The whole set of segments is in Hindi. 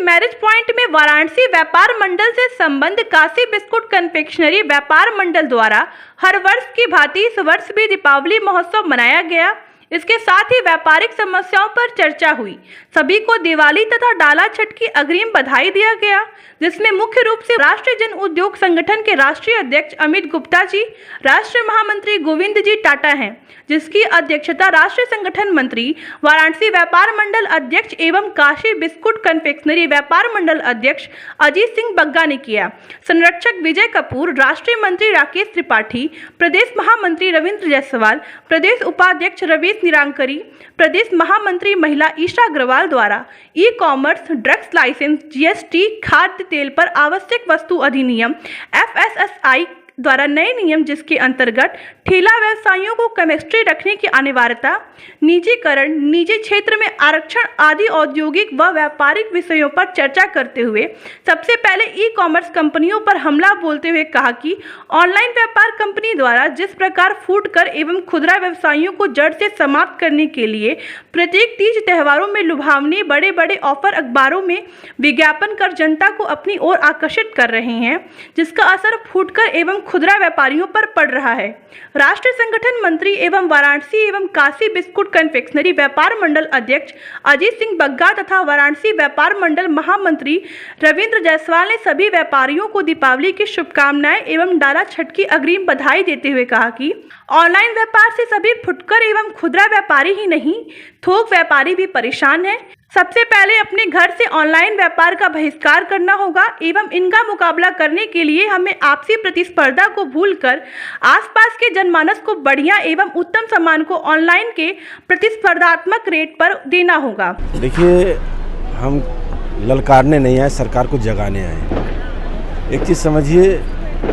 मैरिज पॉइंट में वाराणसी व्यापार मंडल से संबंध काशी बिस्कुट कन्फेक्शनरी व्यापार मंडल द्वारा हर वर्ष की भांति इस वर्ष भी दीपावली महोत्सव मनाया गया। इसके साथ ही व्यापारिक समस्याओं पर चर्चा हुई। सभी को दिवाली तथा डाला छठ की अग्रिम बधाई दिया गया, जिसमें मुख्य रूप से राष्ट्रीय जन उद्योग संगठन के राष्ट्रीय अध्यक्ष अमित गुप्ता जी, राष्ट्रीय महामंत्री गोविंद जी टाटा हैं, जिसकी अध्यक्षता राष्ट्रीय संगठन मंत्री, वाराणसी व्यापार मंडल अध्यक्ष एवं काशी बिस्कुट कन्फेक्शनरी व्यापार मंडल अध्यक्ष अजीत सिंह बग्गा ने किया। संरक्षक विजय कपूर, राष्ट्रीय मंत्री राकेश त्रिपाठी, प्रदेश महामंत्री रविंद्र जायसवाल, प्रदेश उपाध्यक्ष रवीश निरांकरी, प्रदेश महामंत्री महिला ईशा अग्रवाल द्वारा ई-कॉमर्स, ड्रग्स लाइसेंस, जीएसटी, खाद्य तेल पर आवश्यक वस्तु अधिनियम FSSAI द्वारा नए नियम, जिसके अंतर्गत ठेला व्यवसायियों को केमिस्ट्री रखने की अनिवार्यता, निजीकरण, निजी क्षेत्र में आरक्षण आदि औद्योगिक व व्यापारिक विषयों पर चर्चा करते हुए सबसे पहले ई-कॉमर्स कंपनियों पर हमला बोलते हुए कहा कि ऑनलाइन व्यापार कंपनी द्वारा जिस प्रकार फूटकर एवं खुदरा व्यवसायियों को जड़ से समाप्त करने के लिए प्रत्येक तीज त्योहारों में लुभावनी बड़े बड़े ऑफर अखबारों में विज्ञापन कर जनता को अपनी ओर आकर्षित कर रहे हैं, जिसका असर फूटकर एवं खुदरा व्यापारियों पर पड़ रहा है। राष्ट्रीय संगठन मंत्री एवं वाराणसी एवं काशी बिस्कुट कन्फेक्शनरी व्यापार मंडल अध्यक्ष अजीत सिंह बग्गा तथा वाराणसी व्यापार मंडल महामंत्री रविंद्र जायसवाल ने सभी व्यापारियों को दीपावली की शुभकामनाएं एवं डाला छठ की अग्रिम बधाई देते हुए कहा कि ऑनलाइन व्यापार से सभी फुटकर एवं खुदरा व्यापारी ही नहीं, थोक व्यापारी भी परेशान है। सबसे पहले अपने घर से ऑनलाइन व्यापार का बहिष्कार करना होगा एवं इनका मुकाबला करने के लिए हमें आपसी प्रतिस्पर्धा को भूलकर आसपास के जनमानस को बढ़िया एवं उत्तम सामान को ऑनलाइन के प्रतिस्पर्धात्मक रेट पर देना होगा। देखिए, हम ललकारने नहीं आए, सरकार को जगाने आए। एक चीज़ समझिए,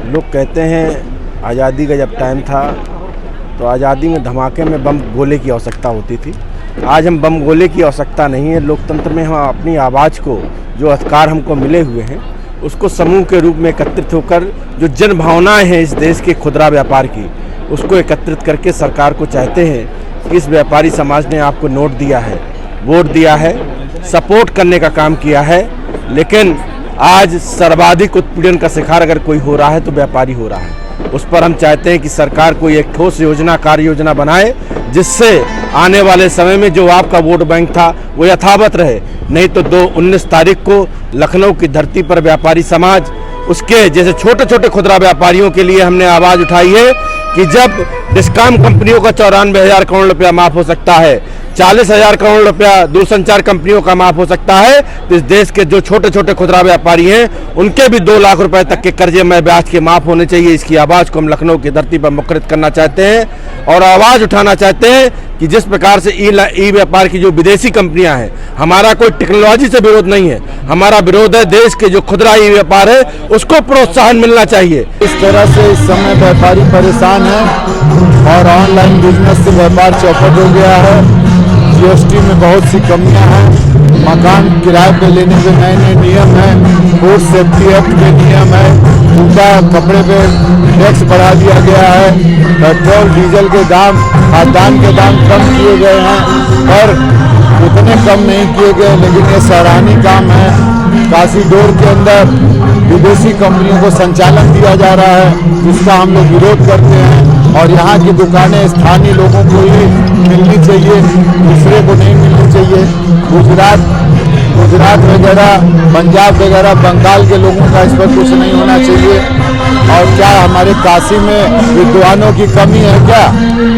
लोग कहते हैं आज़ादी का जब टाइम था तो आज़ादी में धमाके में बम गोले की आवश्यकता होती थी। आज हम बम गोले की आवश्यकता नहीं है। लोकतंत्र में हम अपनी आवाज़ को, जो अधिकार हमको मिले हुए हैं, उसको समूह के रूप में एकत्रित होकर जो जन भावनाएं हैं इस देश के खुदरा व्यापार की, उसको एकत्रित करके सरकार को चाहते हैं कि इस व्यापारी समाज ने आपको नोट दिया है, वोट दिया है, सपोर्ट करने का काम किया है, लेकिन आज सर्वाधिक उत्पीड़न का शिकार अगर कोई हो रहा है तो व्यापारी हो रहा है। उस पर हम चाहते हैं कि सरकार कोई एक ठोस योजना, कार्य योजना बनाए, जिससे आने वाले समय में जो आपका वोट बैंक था वो यथावत रहे। नहीं तो 19 तारीख को लखनऊ की धरती पर व्यापारी समाज, उसके जैसे छोटे छोटे खुदरा व्यापारियों के लिए हमने आवाज़ उठाई है कि जब डिस्कॉम कंपनियों का 94,000 करोड़ रुपया माफ़ हो सकता है, 40,000 करोड़ रुपया दूरसंचार कंपनियों का माफ़ हो सकता है, तो इस देश के जो छोटे छोटे खुदरा व्यापारी हैं उनके भी 2 लाख रुपए तक के कर्जे में ब्याज के माफ़ होने चाहिए। इसकी आवाज़ को हम लखनऊ की धरती पर मुखरित करना चाहते हैं और आवाज़ उठाना चाहते हैं कि जिस प्रकार से ई व्यापार की जो विदेशी कंपनियां हैं, हमारा कोई टेक्नोलॉजी से विरोध नहीं है, हमारा विरोध है देश के जो खुदरा ई व्यापार है उसको प्रोत्साहन मिलना चाहिए। इस तरह से इस समय व्यापारी परेशान है और ऑनलाइन बिजनेस से व्यापार चौपट हो गया है। जीएसटी में बहुत सी कमियां हैं, मकान किराए पे लेने के नए नए नियम हैं, फूड सेफ्टी एक्ट के नियम है, जूता कपड़े पे टैक्स बढ़ा दिया गया है, पेट्रोल डीजल के दाम, खाद्यान्न के दाम कम किए गए हैं, पर उतने कम नहीं किए गए, लेकिन ये सराहनीय काम है। काशी डोर के अंदर विदेशी कंपनियों को संचालन दिया जा रहा है, जिसका हम लोग विरोध करते हैं और यहाँ की दुकानें स्थानीय लोगों को ही मिलनी चाहिए, दूसरे को नहीं मिलनी चाहिए। गुजरात वगैरह, पंजाब वगैरह, बंगाल के लोगों का इस पर कुछ नहीं होना चाहिए। और क्या हमारे काशी में विद्वानों की कमी है क्या,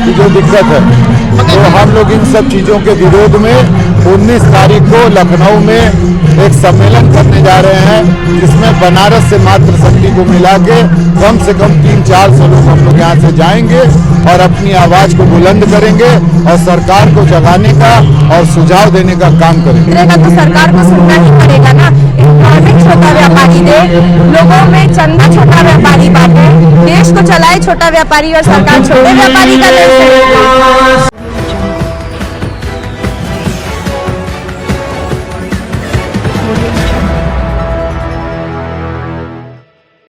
कि जो दिक्कत है? तो हम लोग इन सब चीज़ों के विरोध में 19 तारीख को लखनऊ में एक सम्मेलन करने जा रहे हैं, जिसमें बनारस से मातृशक्ति को मिला के कम से कम 300-400 लोग हम लोग यहाँ से जाएंगे और अपनी आवाज़ को बुलंद करेंगे और सरकार को जगाने का और सुझाव देने का काम करेंगे। तो सरकार को सुनना ही पड़ेगा ना। छोटा व्यापारी दे, लोगों में चंदा छोटा व्यापारी बांटे, देश को चलाए छोटा व्यापारी और सरकार छोटे व्यापारी का देश है।